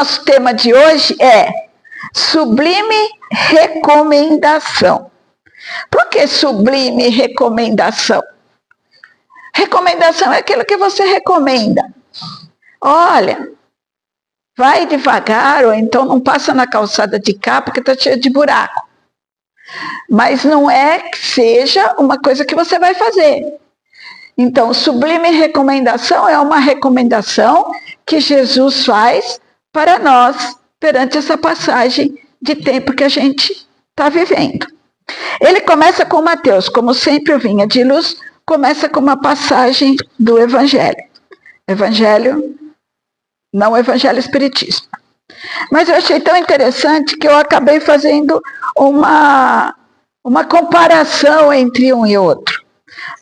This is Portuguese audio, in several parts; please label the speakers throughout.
Speaker 1: nosso tema de hoje é sublime recomendação. Por que sublime recomendação? Recomendação é aquilo que você recomenda. Olha, vai devagar, ou então não passa na calçada de cá porque está cheio de buraco. Mas não é que seja uma coisa que você vai fazer. Então, sublime recomendação é uma recomendação que Jesus faz para nós perante essa passagem de tempo que a gente está vivendo. Ele começa com Mateus, como sempre o Vinha de Luz, começa com uma passagem do Evangelho. Evangelho, não o Evangelho Espiritismo. Mas eu achei tão interessante que eu acabei fazendo uma comparação entre um e outro.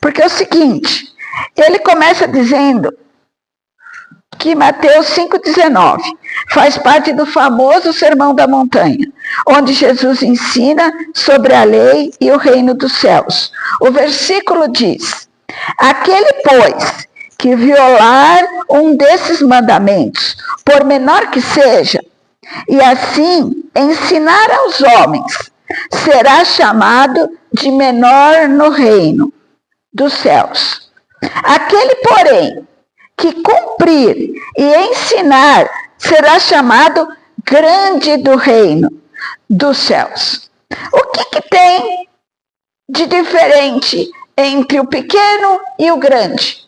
Speaker 1: Porque é o seguinte, ele começa dizendo que Mateus 5,19 faz parte do famoso Sermão da Montanha, onde Jesus ensina sobre a lei e o reino dos céus. O versículo diz: aquele, pois, que violar um desses mandamentos, por menor que seja, e assim ensinar aos homens, será chamado de menor no reino dos céus. Aquele, porém, que cumprir e ensinar, será chamado grande do reino dos céus. O que tem de diferente entre o pequeno e o grande?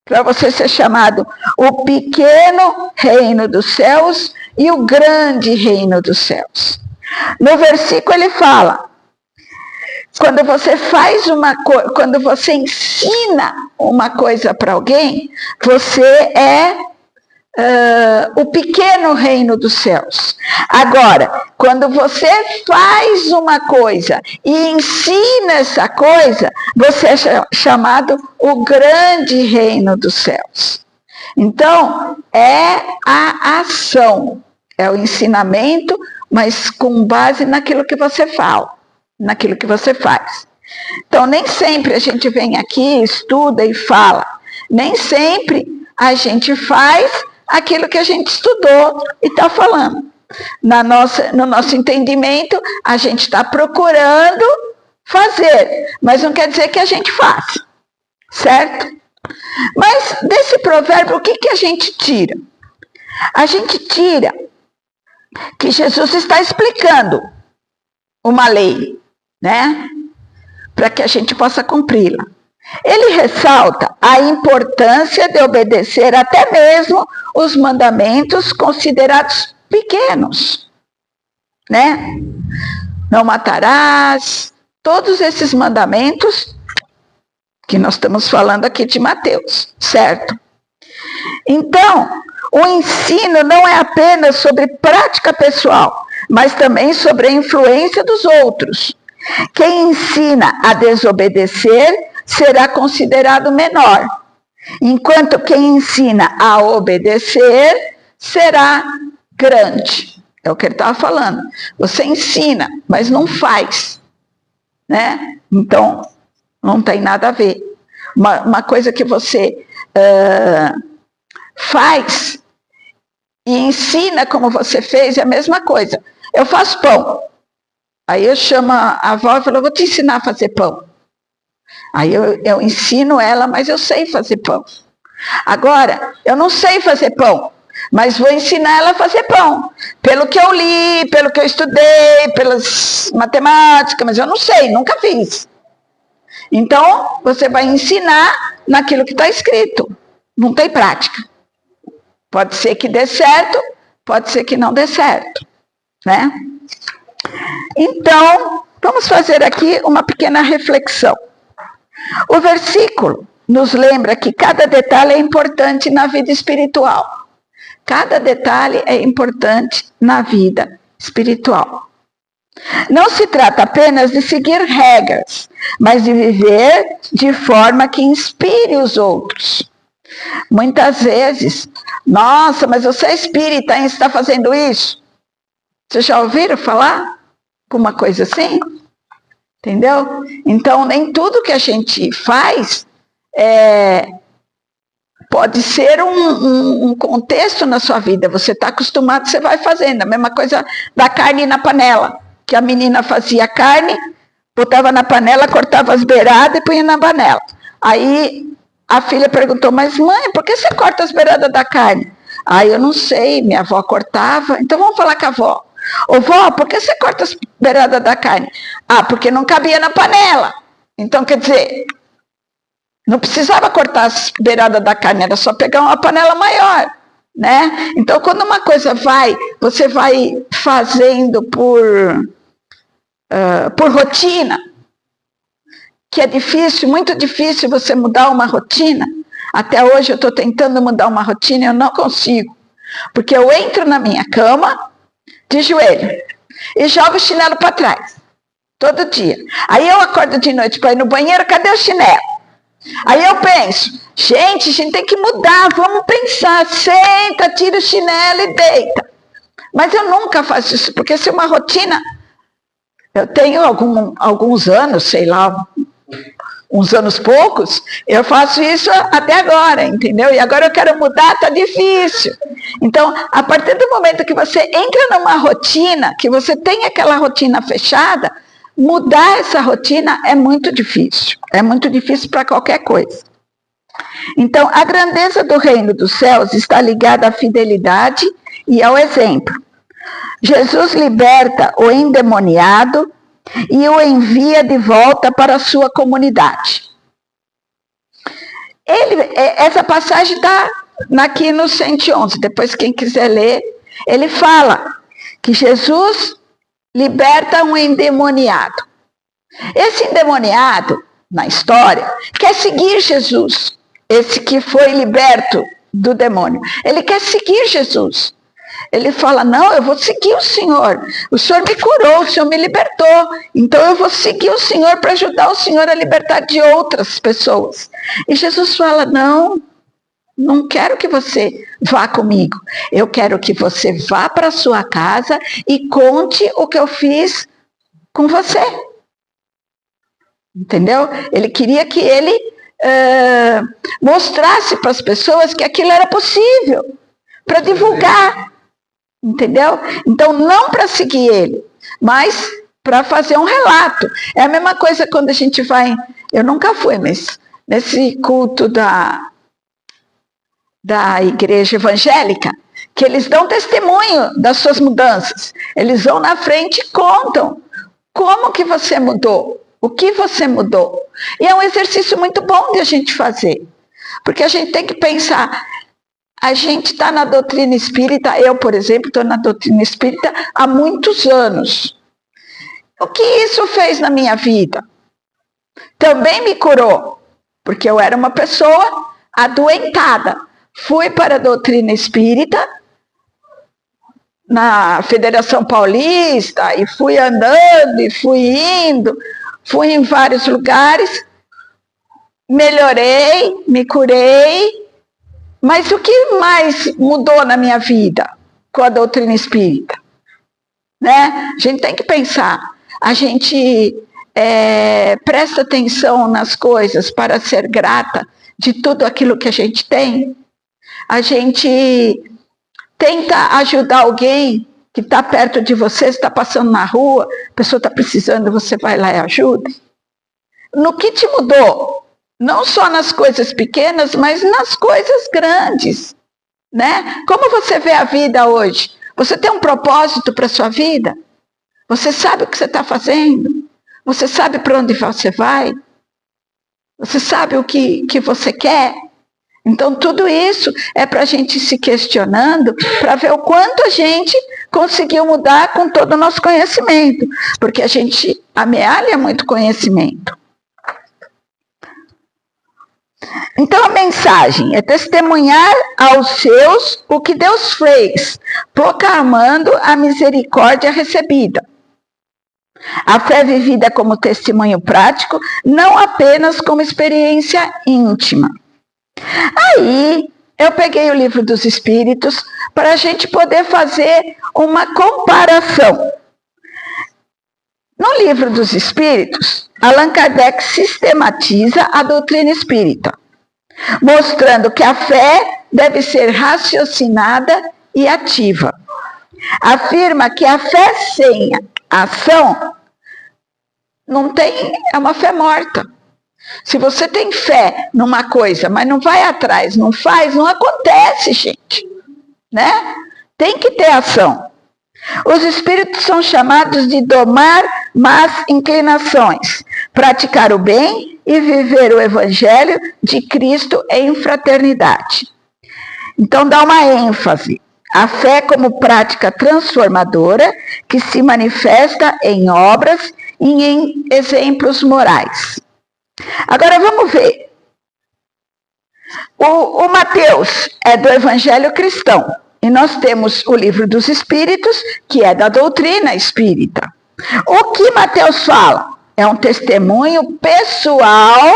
Speaker 1: Para você ser chamado o pequeno reino dos céus e o grande reino dos céus. No versículo ele fala, quando você ensina uma coisa para alguém, você é o pequeno reino dos céus. Agora, quando você faz uma coisa e ensina essa coisa, você é chamado o grande reino dos céus. Então, é a ação, é o ensinamento, mas com base naquilo que você fala, naquilo que você faz. Então, nem sempre a gente vem aqui, estuda e fala. Nem sempre a gente faz aquilo que a gente estudou e está falando. No nosso entendimento, a gente está procurando fazer, mas não quer dizer que a gente faça, certo? Mas desse provérbio, o que a gente tira? A gente tira que Jesus está explicando uma lei, né? Para que a gente possa cumpri-la. Ele ressalta a importância de obedecer até mesmo os mandamentos considerados pequenos, né? Não matarás, todos esses mandamentos que nós estamos falando aqui de Mateus, certo? Então, o ensino não é apenas sobre prática pessoal, mas também sobre a influência dos outros. Quem ensina a desobedecer será considerado menor, enquanto quem ensina a obedecer será grande. É o que ele estava falando. Você ensina, mas não faz, né? Então, não tem nada a ver. Uma coisa que você faz e ensina como você fez é a mesma coisa. Eu faço pão. Aí eu chamo a avó e falo, eu vou te ensinar a fazer pão. Aí eu ensino ela, mas eu sei fazer pão. Agora, eu não sei fazer pão, mas vou ensinar ela a fazer pão. Pelo que eu li, pelo que eu estudei, pelas matemáticas, mas eu não sei, nunca fiz. Então, você vai ensinar naquilo que está escrito. Não tem prática. Pode ser que dê certo, pode ser que não dê certo, né? Então, vamos fazer aqui uma pequena reflexão. O versículo nos lembra que cada detalhe é importante na vida espiritual. Cada detalhe é importante na vida espiritual. Não se trata apenas de seguir regras, mas de viver de forma que inspire os outros. Muitas vezes, nossa, mas você é espírita, hein? Você está fazendo isso? Vocês já ouviram falar alguma coisa assim? Entendeu? Então, nem tudo que a gente faz Pode ser um contexto na sua vida, você está acostumado, você vai fazendo. A mesma coisa da carne na panela, que a menina fazia carne, botava na panela, cortava as beiradas e punha na panela. Aí a filha perguntou, mas mãe, por que você corta as beiradas da carne? Aí eu não sei, minha avó cortava, então vamos falar com a avó. Ô vó, por que você corta as beiradas da carne? Ah, porque não cabia na panela. Então, quer dizer, não precisava cortar as beiradas da carne, era só pegar uma panela maior, né? Então, quando uma coisa você vai fazendo por rotina, que é difícil, muito difícil você mudar uma rotina. Até hoje eu estou tentando mudar uma rotina e eu não consigo. Porque eu entro na minha cama, de joelho, e jogo o chinelo para trás, todo dia. Aí eu acordo de noite para ir no banheiro, cadê o chinelo? Aí eu penso, gente, a gente tem que mudar, vamos pensar, senta, tira o chinelo e deita. Mas eu nunca faço isso, porque se é uma rotina, eu tenho alguns anos, sei lá, uns anos poucos, eu faço isso até agora, entendeu? E agora eu quero mudar, tá difícil. Então, a partir do momento que você entra numa rotina, que você tem aquela rotina fechada, mudar essa rotina é muito difícil para qualquer coisa. Então, a grandeza do reino dos céus está ligada à fidelidade e ao exemplo. Jesus liberta o endemoniado e o envia de volta para a sua comunidade. Essa passagem está aqui no 111, depois quem quiser ler, ele fala que Jesus liberta um endemoniado. Esse endemoniado, na história, quer seguir Jesus. Esse que foi liberto do demônio, ele quer seguir Jesus. Ele fala, não, eu vou seguir o Senhor me curou, o Senhor me libertou, então eu vou seguir o Senhor para ajudar o Senhor a libertar de outras pessoas. E Jesus fala, não quero que você vá comigo, eu quero que você vá para a sua casa e conte o que eu fiz com você. Entendeu? Ele queria que ele mostrasse para as pessoas que aquilo era possível, para divulgar. Entendeu? Então, não para seguir ele, mas para fazer um relato. É a mesma coisa quando a gente vai, eu nunca fui, mas nesse culto da igreja evangélica, que eles dão testemunho das suas mudanças. Eles vão na frente e contam como que você mudou, o que você mudou. E é um exercício muito bom de a gente fazer, porque a gente tem que pensar, a gente está na doutrina espírita, eu, por exemplo, estou na doutrina espírita há muitos anos. O que isso fez na minha vida? Também me curou, porque eu era uma pessoa adoentada. Fui para a doutrina espírita, na Federação Paulista, e fui andando, e fui indo, fui em vários lugares, melhorei, me curei. Mas o que mais mudou na minha vida com a doutrina espírita? Né? A gente tem que pensar, a gente presta atenção nas coisas para ser grata de tudo aquilo que a gente tem. A gente tenta ajudar alguém que está perto de você, está passando na rua, a pessoa está precisando, você vai lá e ajuda. No que te mudou? Não só nas coisas pequenas, mas nas coisas grandes, né? Como você vê a vida hoje? Você tem um propósito para a sua vida? Você sabe o que você está fazendo? Você sabe para onde você vai? Você sabe o que você quer? Então, tudo isso é para a gente se questionando, para ver o quanto a gente conseguiu mudar com todo o nosso conhecimento, porque a gente amealha muito conhecimento. Então a mensagem é testemunhar aos seus o que Deus fez, proclamando a misericórdia recebida. A fé vivida como testemunho prático, não apenas como experiência íntima. Aí eu peguei o Livro dos Espíritos para a gente poder fazer uma comparação. No Livro dos Espíritos, Allan Kardec sistematiza a doutrina espírita. mostrando que a fé deve ser raciocinada e ativa. Afirma que a fé sem ação é uma fé morta. Se você tem fé numa coisa, mas não vai atrás, não faz, não acontece, gente. Né? Tem que ter ação. Os espíritos são chamados de domar más inclinações, praticar o bem e viver o evangelho de Cristo em fraternidade. Então dá uma ênfase. A fé como prática transformadora que se manifesta em obras e em exemplos morais. Agora vamos ver. O Mateus é do Evangelho Cristão. E nós temos o Livro dos Espíritos, que é da doutrina espírita. O que Mateus fala? É um testemunho pessoal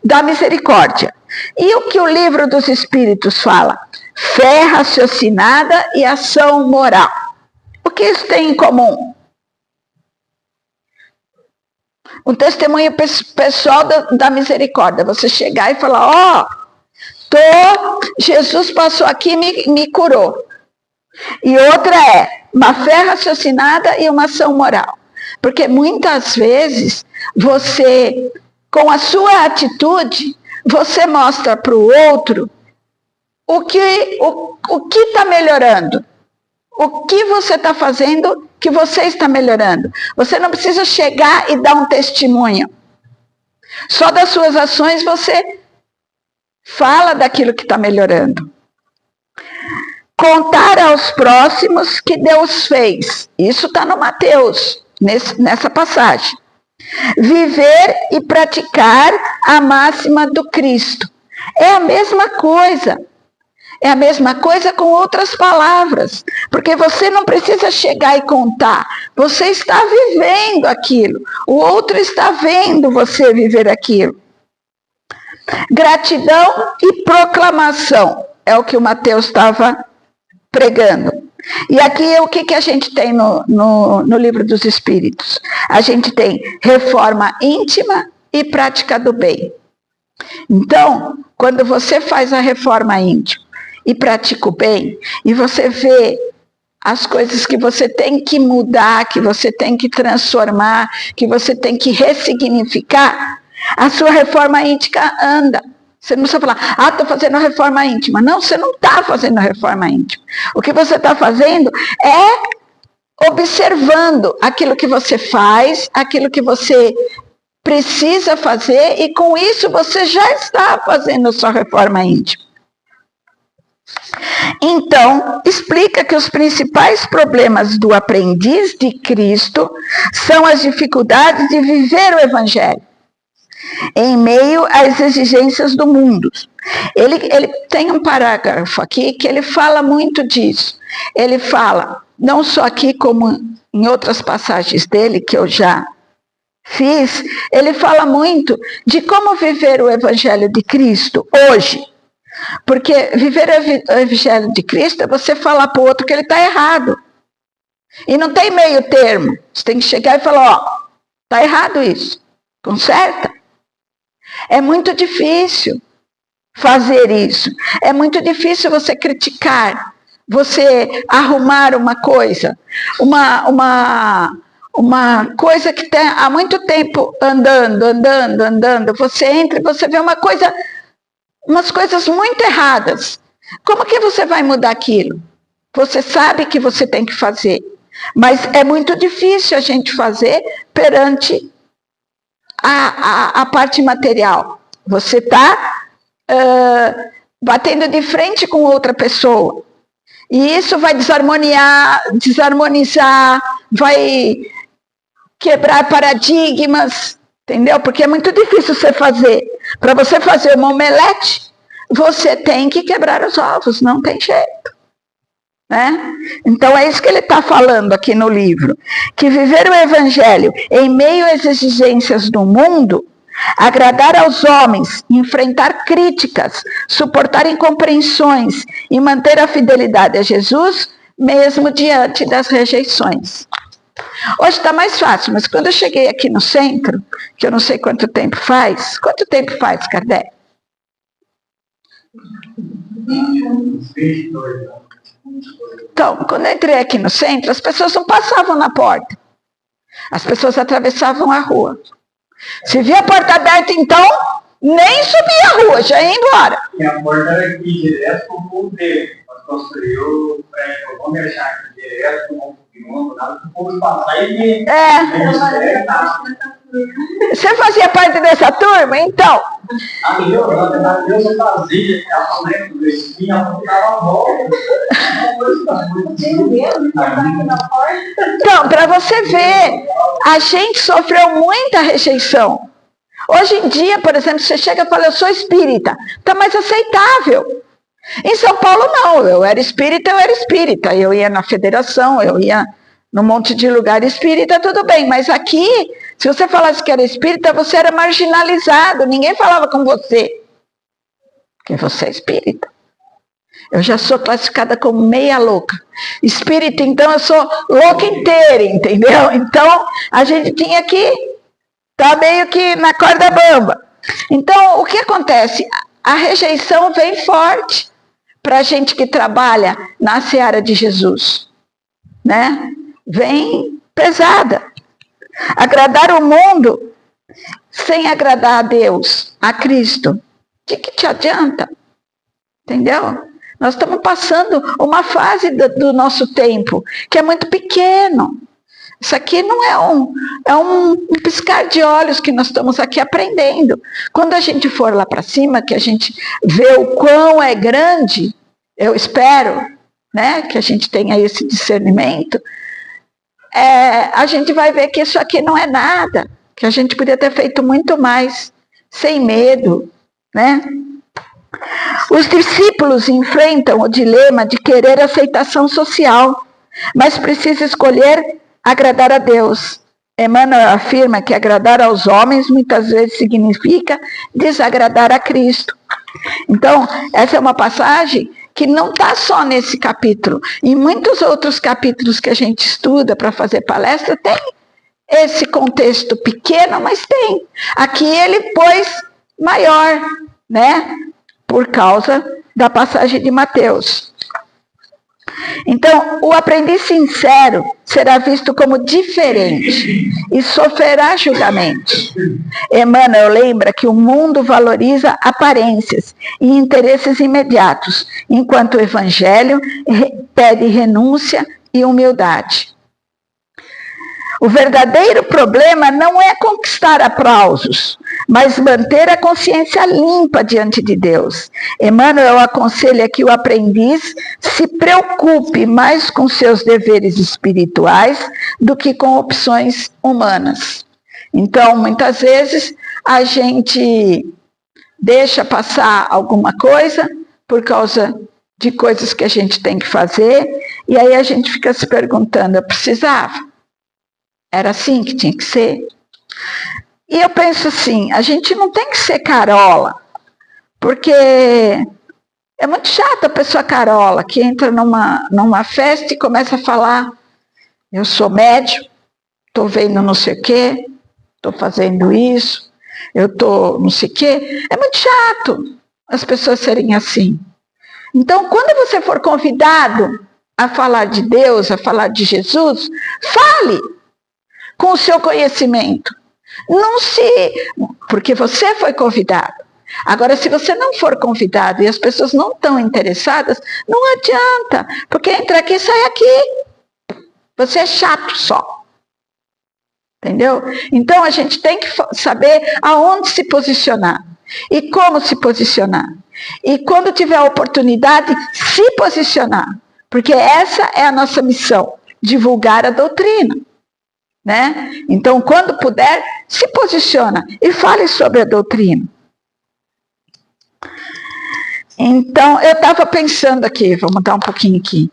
Speaker 1: da misericórdia. E o que o Livro dos Espíritos fala? Fé raciocinada e ação moral. O que isso tem em comum? Um testemunho pessoal da misericórdia. Você chegar e falar, Jesus passou aqui e me curou. E outra é uma fé raciocinada e uma ação moral. Porque muitas vezes você, com a sua atitude, você mostra para o outro o que está melhorando. O que você está fazendo que você está melhorando. Você não precisa chegar e dar um testemunho. Só das suas ações você fala daquilo que está melhorando. Contar aos próximos que Deus fez. Isso está no Mateus, nessa passagem. Viver e praticar a máxima do Cristo. É a mesma coisa. É a mesma coisa com outras palavras. Porque você não precisa chegar e contar. Você está vivendo aquilo. O outro está vendo você viver aquilo. Gratidão e proclamação. É o que o Mateus estava pregando. E aqui o que a gente tem no Livro dos Espíritos? A gente tem reforma íntima e prática do bem. Então, quando você faz a reforma íntima e pratica o bem, e você vê as coisas que você tem que mudar, que você tem que transformar, que você tem que ressignificar, a sua reforma íntima anda. Você não precisa falar, estou fazendo a reforma íntima. Não, você não está fazendo a reforma íntima. O que você está fazendo é observando aquilo que você faz, aquilo que você precisa fazer, e com isso você já está fazendo a sua reforma íntima. Então, explica que os principais problemas do aprendiz de Cristo são as dificuldades de viver o Evangelho em meio às exigências do mundo. Ele tem um parágrafo aqui que ele fala muito disso. Ele fala, não só aqui como em outras passagens dele, que eu já fiz, ele fala muito de como viver o Evangelho de Cristo hoje. Porque viver o Evangelho de Cristo é você falar para o outro que ele está errado. E não tem meio termo. Você tem que chegar e falar, está errado isso. Conserta. É muito difícil fazer isso. É muito difícil você criticar, você arrumar uma coisa. Uma coisa que está há muito tempo andando. Você entra e você vê umas coisas muito erradas. Como que você vai mudar aquilo? Você sabe que você tem que fazer, mas é muito difícil a gente fazer perante a parte material. Você está batendo de frente com outra pessoa. E isso vai desarmonizar, vai quebrar paradigmas, entendeu? Porque é muito difícil você fazer. Para você fazer uma omelete, você tem que quebrar os ovos, não tem jeito. Né? Então é isso que ele está falando aqui no livro, que viver o Evangelho em meio às exigências do mundo, agradar aos homens, enfrentar críticas, suportar incompreensões e manter a fidelidade a Jesus, mesmo diante das rejeições. Hoje está mais fácil, mas quando eu cheguei aqui no centro, que eu não sei quanto tempo faz, Kardec? Então, quando eu entrei aqui no centro, as pessoas não passavam na porta. As pessoas atravessavam a rua. Se via a porta aberta, então, nem subia a rua, já ia embora.
Speaker 2: E a porta era aqui, direto para o povo dele. Nós construímos o prédio, vamos deixar aqui direto para o povo, nada para o povo passar e ver.
Speaker 1: Você fazia parte dessa turma, então?
Speaker 2: A Deus é vazia, ela não lembra do espinho, ela não dava a volta.
Speaker 1: Então, para você ver, a gente sofreu muita rejeição. Hoje em dia, por exemplo, você chega e fala, eu sou espírita, está mais aceitável. Em São Paulo, não, eu era espírita, eu ia na federação, eu ia num monte de lugar espírita, tudo bem, mas aqui, se você falasse que era espírita, você era marginalizado, ninguém falava com você, porque você é espírita. Eu já sou classificada como meia louca. Espírita, então, eu sou louca inteira, entendeu? Então, a gente tinha que estar meio que na corda bamba. Então, o que acontece? A rejeição vem forte para a gente que trabalha na seara de Jesus, né? Vem pesada. Agradar o mundo sem agradar a Deus, a Cristo, de que te adianta? Entendeu? Nós estamos passando uma fase do nosso tempo que é muito pequeno. Isso aqui não é um piscar de olhos que nós estamos aqui aprendendo. Quando a gente for lá para cima, que a gente vê o quão é grande, eu espero, né, que a gente tenha esse discernimento, a gente vai ver que isso aqui não é nada, que a gente podia ter feito muito mais, sem medo, né? Os discípulos enfrentam o dilema de querer aceitação social, mas precisa escolher agradar a Deus. Emmanuel afirma que agradar aos homens muitas vezes significa desagradar a Cristo. Então, essa é uma passagem que não está só nesse capítulo. Em muitos outros capítulos que a gente estuda para fazer palestra, tem esse contexto pequeno, mas tem. Aqui ele pôs maior, né? Por causa da passagem de Mateus. Então, o aprendiz sincero será visto como diferente e sofrerá julgamento. Emmanuel lembra que o mundo valoriza aparências e interesses imediatos, enquanto o Evangelho pede renúncia e humildade. O verdadeiro problema não é conquistar aplausos, mas manter a consciência limpa diante de Deus. Emmanuel aconselha que o aprendiz se preocupe mais com seus deveres espirituais do que com opções humanas. Então, muitas vezes, a gente deixa passar alguma coisa por causa de coisas que a gente tem que fazer, e aí a gente fica se perguntando, eu precisava? Era assim que tinha que ser? E eu penso assim, a gente não tem que ser carola, porque é muito chato a pessoa carola, que entra numa festa e começa a falar, eu sou médium, estou vendo não sei o quê, estou fazendo isso, eu estou não sei o quê. É muito chato as pessoas serem assim. Então, quando você for convidado a falar de Deus, a falar de Jesus, fale com o seu conhecimento. Porque você foi convidado. Agora, se você não for convidado e as pessoas não estão interessadas, não adianta, porque entra aqui e sai aqui. Você é chato só. Entendeu? Então, a gente tem que saber aonde se posicionar e como se posicionar. E quando tiver a oportunidade, se posicionar. Porque essa é a nossa missão, divulgar a doutrina. Né? Então, quando puder, se posiciona e fale sobre a doutrina. Então, eu estava pensando aqui, vou mudar um pouquinho aqui.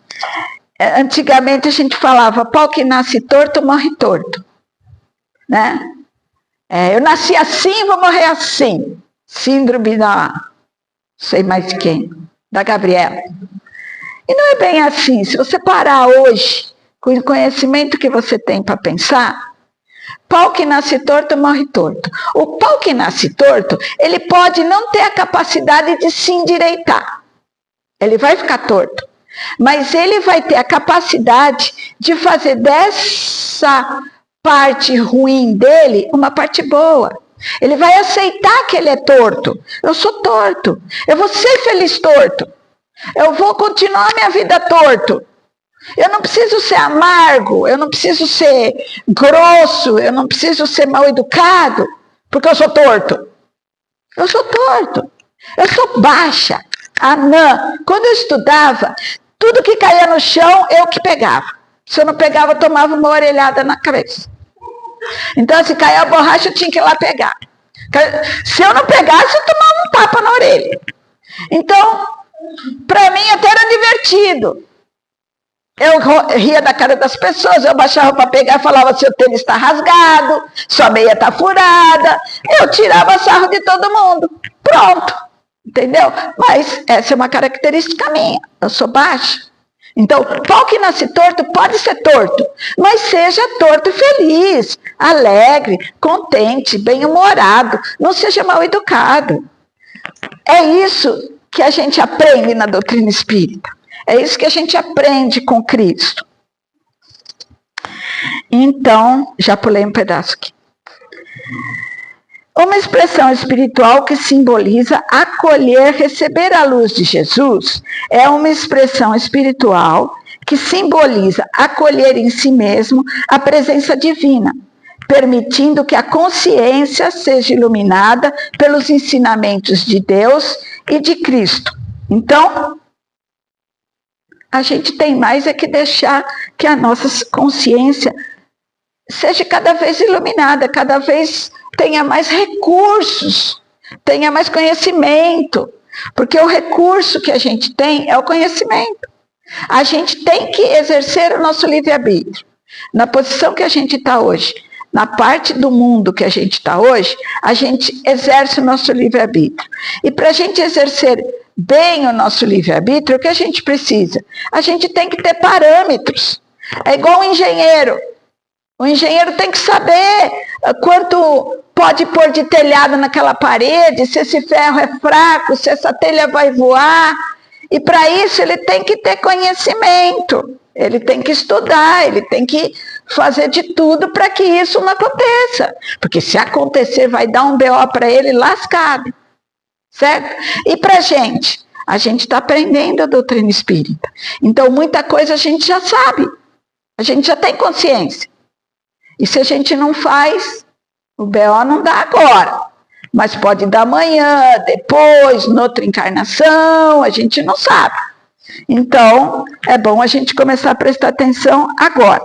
Speaker 1: Antigamente a gente falava, pau que nasce torto, morre torto. Né? Eu nasci assim, vou morrer assim. Síndrome da, sei mais de quem, da Gabriela. E não é bem assim. Se você parar hoje, com o conhecimento que você tem para pensar, Pau que nasce torto, morre torto. O pau que nasce torto, ele pode não ter a capacidade de se endireitar. Ele vai ficar torto. Mas ele vai ter a capacidade de fazer dessa parte ruim dele uma parte boa. Ele vai aceitar que ele é torto. Eu sou torto. Eu vou ser feliz torto. Eu vou continuar minha vida torto. Eu não preciso ser amargo, eu não preciso ser grosso, eu não preciso ser mal educado, porque eu sou torto. Eu sou torto. Eu sou baixa, anã. Quando eu estudava, tudo que caía no chão, eu que pegava. Se eu não pegava, eu tomava uma orelhada na cabeça. Então, se caía a borracha, eu tinha que ir lá pegar. Se eu não pegasse, eu tomava um tapa na orelha. Então, para mim até era divertido. Eu ria da cara das pessoas, eu baixava para pegar e falava: seu tênis está rasgado, sua meia está furada. Eu tirava sarro de todo mundo. Pronto. Entendeu? Mas essa é uma característica minha. Eu sou baixa. Então, pau que nasce torto pode ser torto, mas seja torto feliz, alegre, contente, bem-humorado. Não seja mal educado. É isso que a gente aprende na doutrina espírita. É isso que a gente aprende com Cristo. Então, já pulei um pedaço aqui. Uma expressão espiritual que simboliza acolher, receber a luz de Jesus, é uma expressão espiritual que simboliza acolher em si mesmo a presença divina, permitindo que a consciência seja iluminada pelos ensinamentos de Deus e de Cristo. Então, a gente tem mais é que deixar que a nossa consciência seja cada vez iluminada, cada vez tenha mais recursos, tenha mais conhecimento, porque o recurso que a gente tem é o conhecimento. A gente tem que exercer o nosso livre-arbítrio. Na posição que a gente está hoje, na parte do mundo que a gente está hoje, a gente exerce o nosso livre-arbítrio. E para a gente exercer bem o nosso livre-arbítrio, o que a gente precisa? A gente tem que ter parâmetros. É igual um engenheiro. O engenheiro tem que saber quanto pode pôr de telhado naquela parede, se esse ferro é fraco, se essa telha vai voar. E para isso ele tem que ter conhecimento, ele tem que estudar, ele tem que fazer de tudo para que isso não aconteça. Porque se acontecer, vai dar um BO para ele lascado. Certo? E para a gente está aprendendo a doutrina espírita. Então, muita coisa a gente já sabe. A gente já tem consciência. E se a gente não faz, o BO não dá agora. Mas pode dar amanhã, depois, noutra encarnação, a gente não sabe. Então, é bom a gente começar a prestar atenção agora.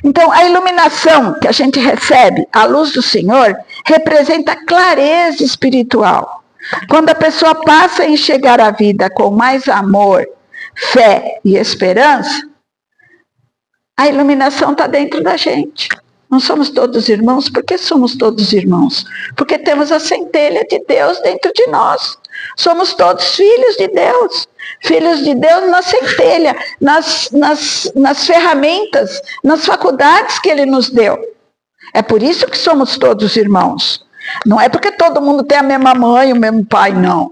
Speaker 1: Então, a iluminação que a gente recebe, a luz do Senhor, representa clareza espiritual. Quando a pessoa passa a enxergar a vida com mais amor, fé e esperança, a iluminação está dentro da gente. Não somos todos irmãos? Por que somos todos irmãos? Porque temos a centelha de Deus dentro de nós. Somos todos filhos de Deus. Filhos de Deus na centelha, nas ferramentas, nas faculdades que Ele nos deu. É por isso que somos todos irmãos. Não é porque todo mundo tem a mesma mãe, o mesmo pai, não.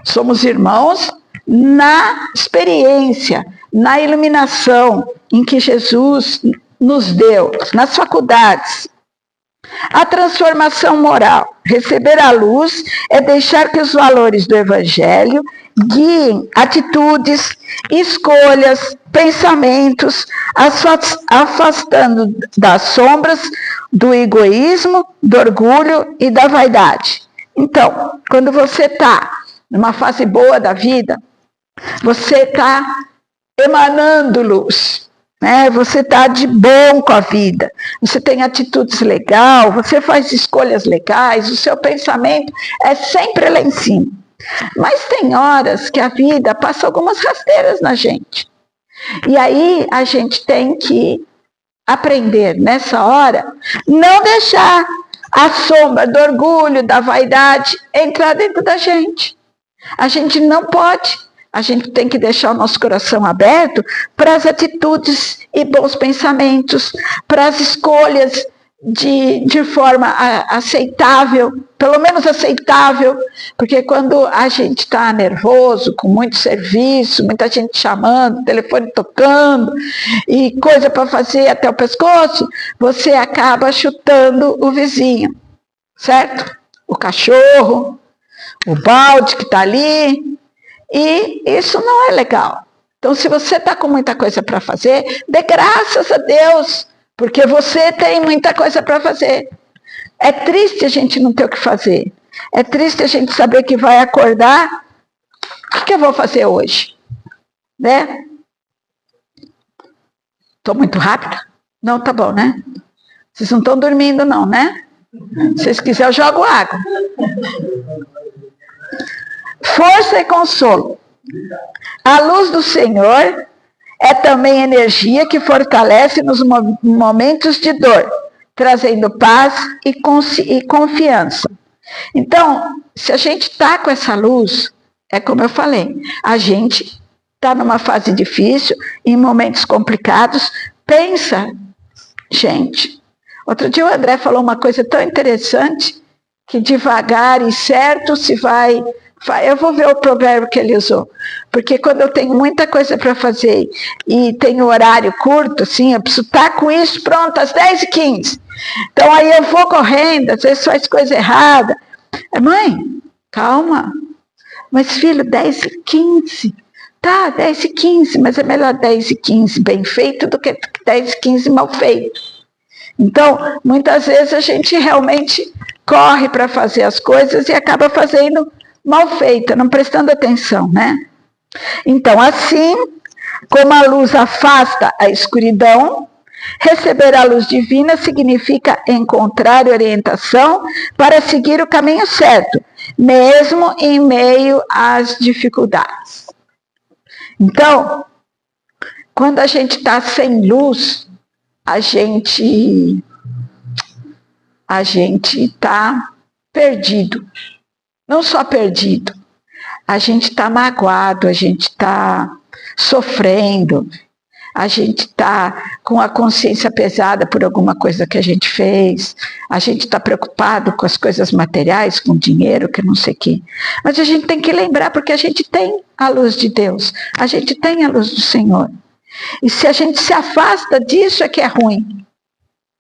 Speaker 1: Somos irmãos na experiência, na iluminação em que Jesus nos deu, nas faculdades. A transformação moral, receber a luz, é deixar que os valores do Evangelho guiem atitudes, escolhas, pensamentos, afastando das sombras do egoísmo, do orgulho e da vaidade. Então, quando você está numa fase boa da vida, você está emanando luz. Você está de bom com a vida, você tem atitudes legais, você faz escolhas legais, o seu pensamento é sempre lá em cima. Mas tem horas que a vida passa algumas rasteiras na gente. E aí a gente tem que aprender, nessa hora, não deixar a sombra do orgulho, da vaidade entrar dentro da gente. A gente não pode A gente tem que deixar o nosso coração aberto para as atitudes e bons pensamentos, para as escolhas de forma aceitável, pelo menos aceitável, porque quando a gente está nervoso, com muito serviço, muita gente chamando, telefone tocando e coisa para fazer até o pescoço, você acaba chutando o vizinho, certo? O cachorro, o balde que está ali, e isso não é legal. Então, se você está com muita coisa para fazer, dê graças a Deus, porque você tem muita coisa para fazer. É triste a gente não ter o que fazer. É triste a gente saber que vai acordar. O que eu vou fazer hoje? Né? Estou muito rápida? Não, tá bom, né? Vocês não estão dormindo não, né? Se vocês quiserem, eu jogo água. Força e consolo. A luz do Senhor é também energia que fortalece nos momentos de dor, trazendo paz e confiança. Então, se a gente está com essa luz, é como eu falei, a gente está numa fase difícil, em momentos complicados, pensa, gente. Outro dia o André falou uma coisa tão interessante, que devagar e certo se vai... Eu vou ver o provérbio que ele usou, porque quando eu tenho muita coisa para fazer e tenho horário curto, assim, eu preciso estar com isso pronto às 10h15. Então aí eu vou correndo, às vezes faz coisa errada. Mãe, calma. Mas filho, 10h15. Tá, 10h15, mas é melhor 10h15 bem feito do que 10h15 mal feito. Então, muitas vezes a gente realmente corre para fazer as coisas e acaba fazendo mal feita, não prestando atenção, né? Então, assim como a luz afasta a escuridão, receber a luz divina significa encontrar orientação para seguir o caminho certo, mesmo em meio às dificuldades. Então, quando a gente está sem luz, a gente está perdido. Não só perdido, a gente está magoado, a gente está sofrendo, a gente está com a consciência pesada por alguma coisa que a gente fez, a gente está preocupado com as coisas materiais, com dinheiro, que não sei o quê. Mas a gente tem que lembrar, porque a gente tem a luz de Deus, a gente tem a luz do Senhor. E se a gente se afasta disso é que é ruim.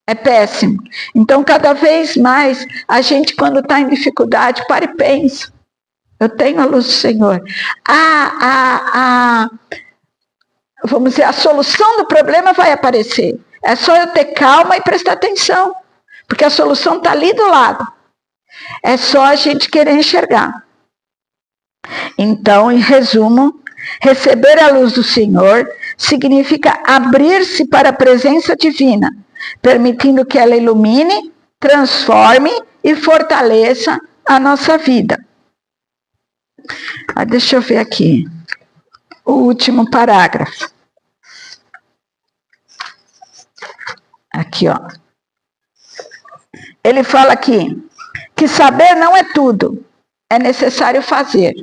Speaker 1: É péssimo. Então, cada vez mais, a gente, quando está em dificuldade, para e pensa. Eu tenho a luz do Senhor. Vamos dizer, a solução do problema vai aparecer. É só eu ter calma e prestar atenção. Porque a solução está ali do lado. É só a gente querer enxergar. Então, em resumo, receber a luz do Senhor significa abrir-se para a presença divina, permitindo que ela ilumine, transforme e fortaleça a nossa vida. Deixa eu ver aqui o último parágrafo. Aqui, ó. Ele fala aqui que saber não é tudo, é necessário fazer.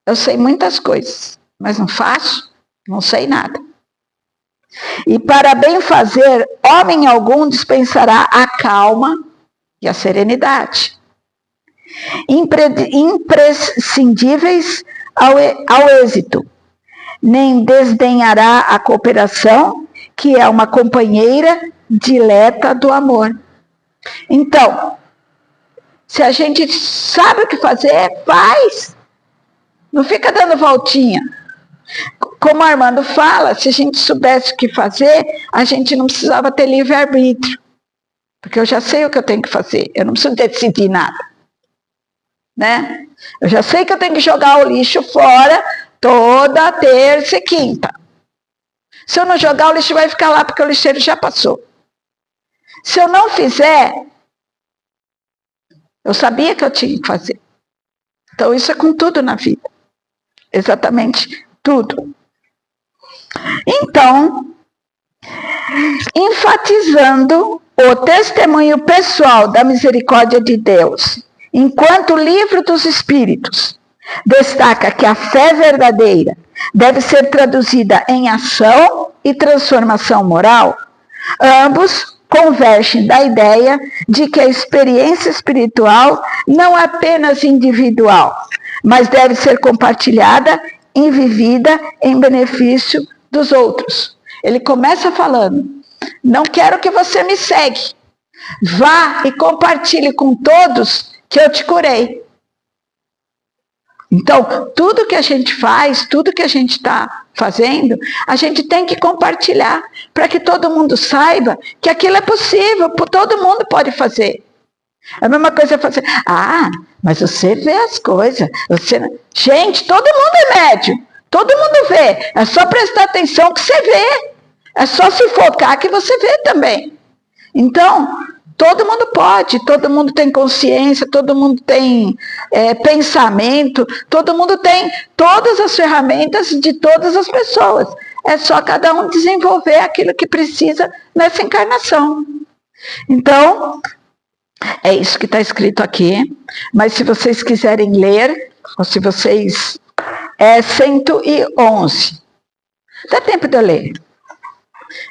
Speaker 1: Eu sei muitas coisas, mas não faço, não sei nada. E para bem fazer, homem algum dispensará a calma e a serenidade, imprescindíveis ao êxito. Nem desdenhará a cooperação, que é uma companheira dileta do amor. Então, se a gente sabe o que fazer, faz. Não fica dando voltinha. Como o Armando fala, se a gente soubesse o que fazer, a gente não precisava ter livre-arbítrio. Porque eu já sei o que eu tenho que fazer, eu não preciso decidir nada. Né? Eu já sei que eu tenho que jogar o lixo fora toda terça e quinta. Se eu não jogar, o lixo vai ficar lá, porque o lixeiro já passou. Se eu não fizer, eu sabia que eu tinha que fazer. Então, isso é com tudo na vida. Exatamente tudo. Então, enfatizando o testemunho pessoal da misericórdia de Deus, enquanto livro dos Espíritos, Destaca que a fé verdadeira deve ser traduzida em ação e transformação moral. Ambos convergem da ideia de que a experiência espiritual não é apenas individual, mas deve ser compartilhada e vivida em benefício dos outros. Ele começa falando: não quero que você me segue. Vá e compartilhe com todos que eu te curei. Então, tudo que a gente faz, tudo que a gente está fazendo, a gente tem que compartilhar para que todo mundo saiba que aquilo é possível, todo mundo pode fazer. A mesma coisa é fazer, mas você vê as coisas. Gente, todo mundo é médium, todo mundo vê. É só prestar atenção que você vê. É só se focar que você vê também. Então, todo mundo pode, todo mundo tem consciência, todo mundo tem pensamento, todo mundo tem todas as ferramentas de todas as pessoas. É só cada um desenvolver aquilo que precisa nessa encarnação. Então, é isso que está escrito aqui. Mas se vocês quiserem ler, ou se vocês... É 111. Dá tempo de eu ler.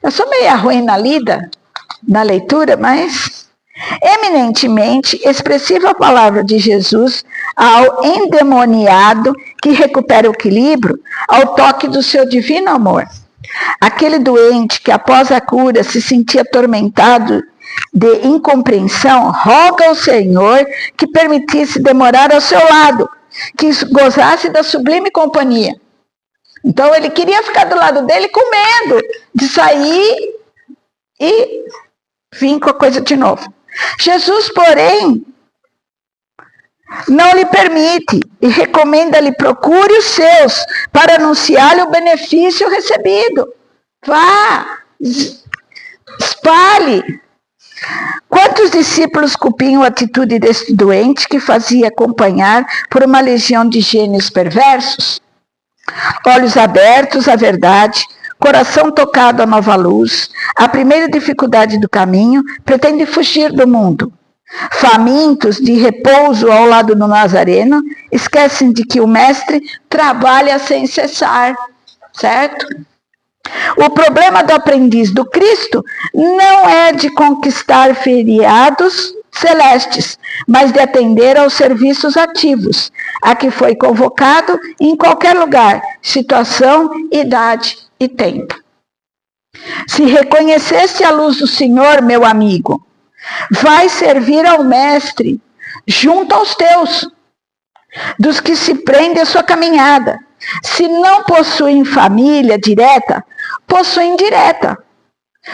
Speaker 1: Eu sou meio ruim na leitura, mas... Eminentemente expressiva a palavra de Jesus ao endemoniado que recupera o equilíbrio ao toque do seu divino amor. Aquele doente que após a cura se sentia atormentado de incompreensão, roga ao Senhor que permitisse demorar ao seu lado, que gozasse da sublime companhia. Então ele queria ficar do lado dele com medo de sair e vir com a coisa de novo. Jesus, porém, não lhe permite e recomenda-lhe: procure os seus para anunciar-lhe o benefício recebido. Vá, espalhe. Quantos discípulos culpiam a atitude deste doente que fazia acompanhar por uma legião de gênios perversos? Olhos abertos à verdade, coração tocado à nova luz, a primeira dificuldade do caminho, pretende fugir do mundo. Famintos de repouso ao lado do Nazareno, esquecem de que o Mestre trabalha sem cessar, certo? O problema do aprendiz do Cristo não é de conquistar feriados celestes, mas de atender aos serviços ativos, a que foi convocado em qualquer lugar, situação, idade e tempo. Se reconheceste a luz do Senhor, meu amigo, vai servir ao Mestre junto aos teus, dos que se prendem à sua caminhada. Se não possuem família direta, possuem direta.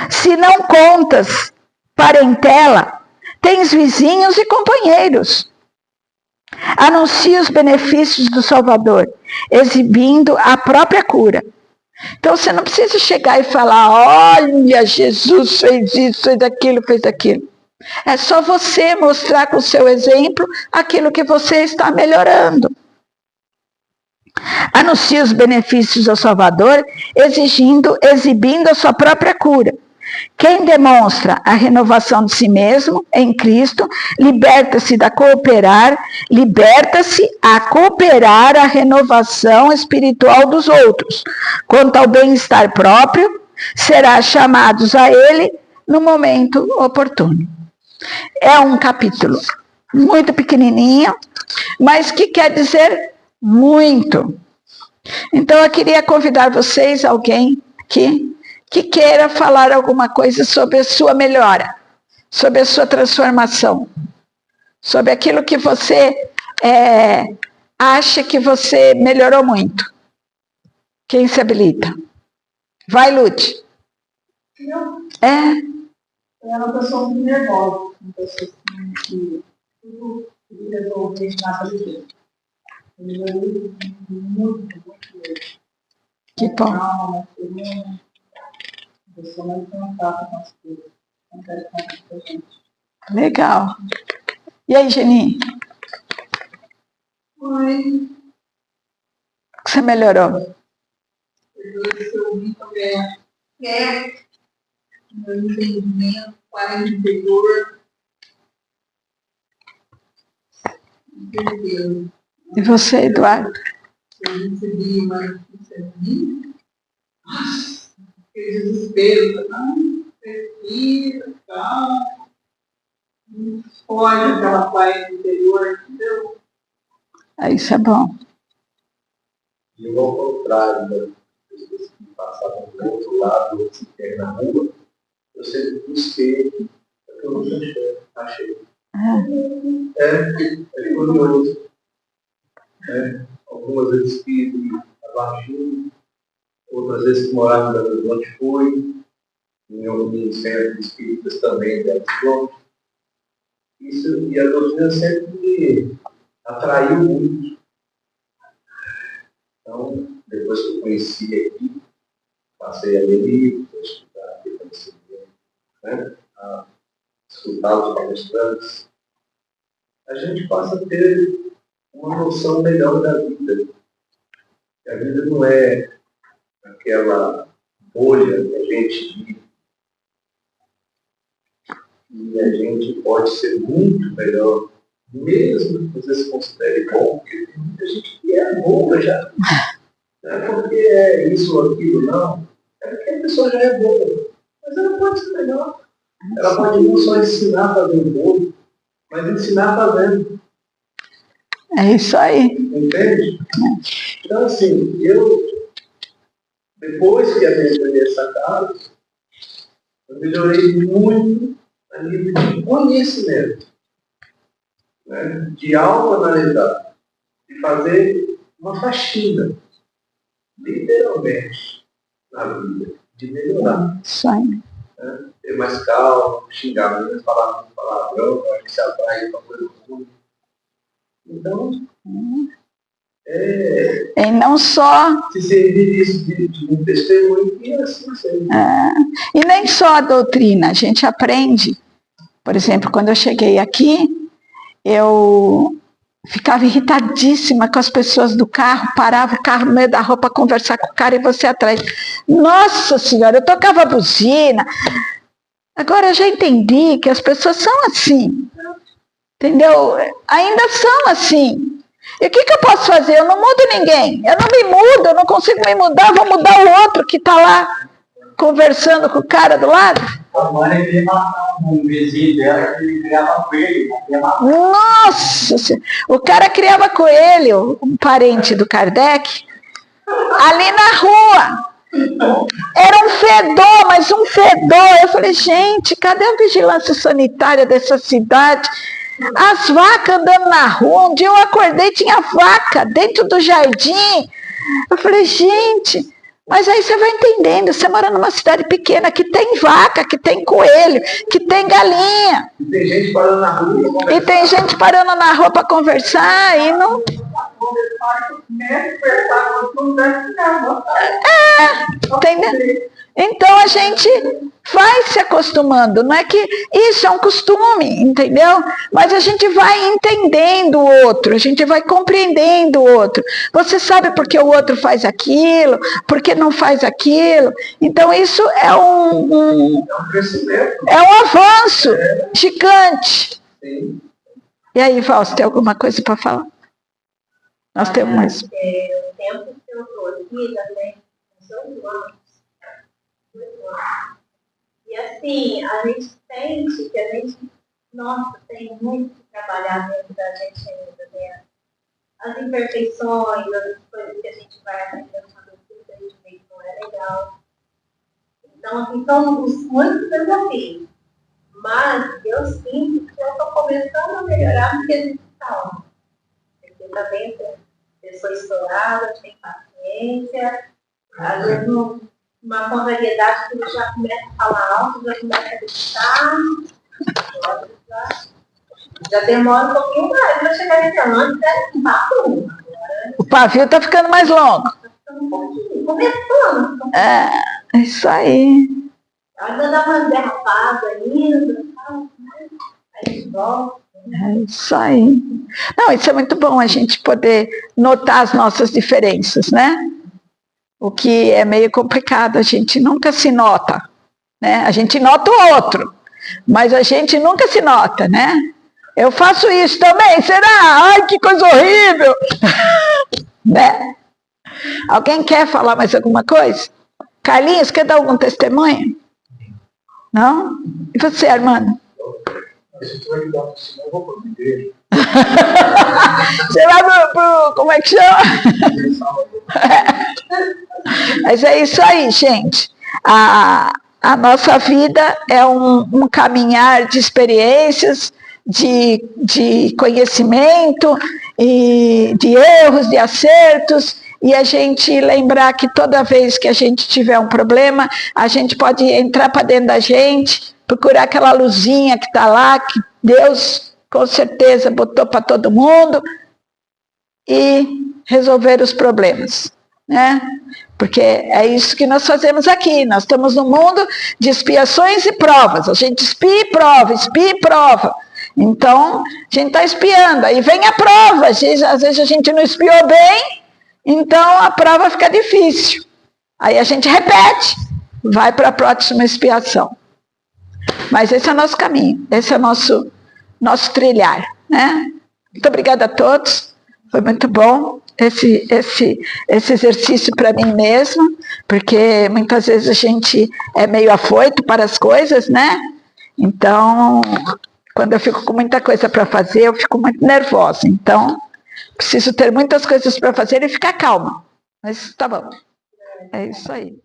Speaker 1: Se não contas parentela, tens vizinhos e companheiros. Anuncia os benefícios do Salvador, exibindo a própria cura. Então você não precisa chegar e falar: olha, Jesus fez isso, fez aquilo, fez aquilo. É só você mostrar com o seu exemplo aquilo que você está melhorando. Anuncia os benefícios ao Salvador, exibindo a sua própria cura. Quem demonstra a renovação de si mesmo em Cristo, liberta-se a cooperar a renovação espiritual dos outros. Quanto ao bem-estar próprio, será chamados a ele no momento oportuno. É um capítulo muito pequenininho, mas que quer dizer muito. Então eu queria convidar vocês, alguém que queira falar alguma coisa sobre a sua melhora, sobre a sua transformação, sobre aquilo que você acha que você melhorou muito. Quem se habilita? Vai, Lute.
Speaker 3: Eu era uma pessoa muito nervosa, uma pessoa que tudo queria resolver rapidamente. Eu melhorei muito mesmo.
Speaker 1: Que bom.
Speaker 3: Calma, uma pessoa mais cansada com as coisas. Não quero contar com a gente.
Speaker 1: Legal. E aí, Geni?
Speaker 3: Oi.
Speaker 1: O que você melhorou?
Speaker 3: Eu ouvi também. Meu entendimento, clareza interior. Entendeu?
Speaker 1: E você, Eduardo?
Speaker 3: Eu recebi uma notícia aqui. Nossa, que desespero. Respira, calma. Olha aquela paz interior, entendeu?
Speaker 1: Isso é bom.
Speaker 4: E ao contrário das pessoas que passavam do outro lado, se quer na rua, eu sempre busquei, porque eu nunca achei. É curioso. Algumas vezes fiz abaixo, outras vezes que morava em Belo Horizonte fui, em alguns centros espíritas também, Belo Horizonte. Isso, e a doutrina sempre me atraiu muito. Então, depois que eu conheci aqui, passei a ler livros, a estudar, a escutar os palestrantes, a gente passa a ter uma noção melhor da vida. A vida não é aquela bolha que a gente vive. E a gente pode ser muito melhor, mesmo que você se considere bom, porque tem muita gente que é boa já. Não é porque é isso ou aquilo, não. É porque a pessoa já é boa. Mas ela pode ser melhor. Ela pode não só ensinar a fazer um bolo, mas ensinar fazendo.
Speaker 1: É isso aí.
Speaker 4: Entende? Então, assim, depois que adentrei essa casa, eu melhorei muito a nível de conhecimento, né? De autoanalisar, de fazer uma faxina, literalmente, na vida, de melhorar.
Speaker 1: Isso aí.
Speaker 4: Né? Ter mais calma, xingar menos, falar muito palavrão, a gente se atrai para coisa ruim. Então,
Speaker 1: E não só...
Speaker 4: se servir disso de um testemunho, e assim sempre.
Speaker 1: E nem só a doutrina, a gente aprende. Por exemplo, quando eu cheguei aqui, eu ficava irritadíssima com as pessoas do carro, parava o carro no meio da rua para conversar com o cara e você atrás. Nossa Senhora, eu tocava buzina. Agora eu já entendi que as pessoas são assim. Entendeu? Ainda são assim. E o que eu posso fazer? Eu não mudo ninguém. Eu não me mudo, eu não consigo me mudar, vou mudar o outro que está lá conversando com o cara do lado.
Speaker 2: A mãe queria matar um vizinho dela que criava coelho.
Speaker 1: Nossa! O cara criava coelho, um parente do Kardec, ali na rua. Era um fedor, mas um fedor. Eu falei, gente, cadê a vigilância sanitária dessa cidade? As vacas andando na rua. Um dia eu acordei, tinha vaca dentro do jardim. Eu falei, gente, mas aí você vai entendendo, você mora numa cidade pequena que tem vaca, que tem coelho, que tem galinha.
Speaker 4: E tem gente parando na rua.
Speaker 1: E tem gente parando na rua para conversar e não... Entendeu? Então a gente vai se acostumando, não é que isso é um costume, entendeu? Mas a gente vai entendendo o outro, a gente vai compreendendo o outro. Você sabe por que o outro faz aquilo, por que não faz aquilo. Então isso é um
Speaker 4: crescimento.
Speaker 1: É um avanço gigante.
Speaker 4: Sim.
Speaker 1: E aí, Valso, tem alguma coisa para falar? Nós temos mais.
Speaker 5: O tempo que eu estou aqui já tem 18 anos. E assim, a gente sente que a gente, nossa, tem muito que trabalhar dentro da gente ainda, né? As imperfeições, as coisas que a gente vai aprendendo com a doutrina, a gente vê que não é legal. Então, assim, são muitos desafios. Mas eu sinto que eu estou começando a melhorar porque a gente está. Porque também tem pessoa estourada, tem paciência, às vezes uma contrariedade que já começa a falar alto, já começa a gritar, já demora um pouquinho mais para chegar nesse ano, antes era um papo.
Speaker 1: O pavio está ficando mais longo.
Speaker 5: Está ficando um pouquinho, começando.
Speaker 1: É isso aí.
Speaker 5: Ainda dá uma derrapada ainda, aí a gente volta.
Speaker 1: É isso aí. Não, isso é muito bom, a gente poder notar as nossas diferenças, né? O que é meio complicado, a gente nunca se nota, né? A gente nota o outro, mas a gente nunca se nota, né? Eu faço isso também, será? Ai, que coisa horrível! Né? Alguém quer falar mais alguma coisa? Carlinhos, quer dar algum testemunho? Não? E você, Armando?
Speaker 4: Se vai dar para cima, eu vou para a igreja.
Speaker 1: Você vai pro como é que chama? Mas é isso aí, gente. A nossa vida é um caminhar de experiências, de conhecimento, e de erros, de acertos, e a gente lembrar que toda vez que a gente tiver um problema, a gente pode entrar para dentro da gente, procurar aquela luzinha que está lá, que Deus com certeza botou para todo mundo, e resolver os problemas, né? Porque é isso que nós fazemos aqui, nós estamos num mundo de expiações e provas, a gente espia e prova, então a gente está espiando, aí vem a prova, às vezes a gente não espiou bem, então a prova fica difícil, aí a gente repete, vai para a próxima expiação. Mas esse é o nosso caminho, esse é o nosso trilhar, né? Muito obrigada a todos, foi muito bom esse exercício para mim mesma, porque muitas vezes a gente é meio afoito para as coisas, né? Então, quando eu fico com muita coisa para fazer, eu fico muito nervosa, então preciso ter muitas coisas para fazer e ficar calma, mas tá bom, é isso aí.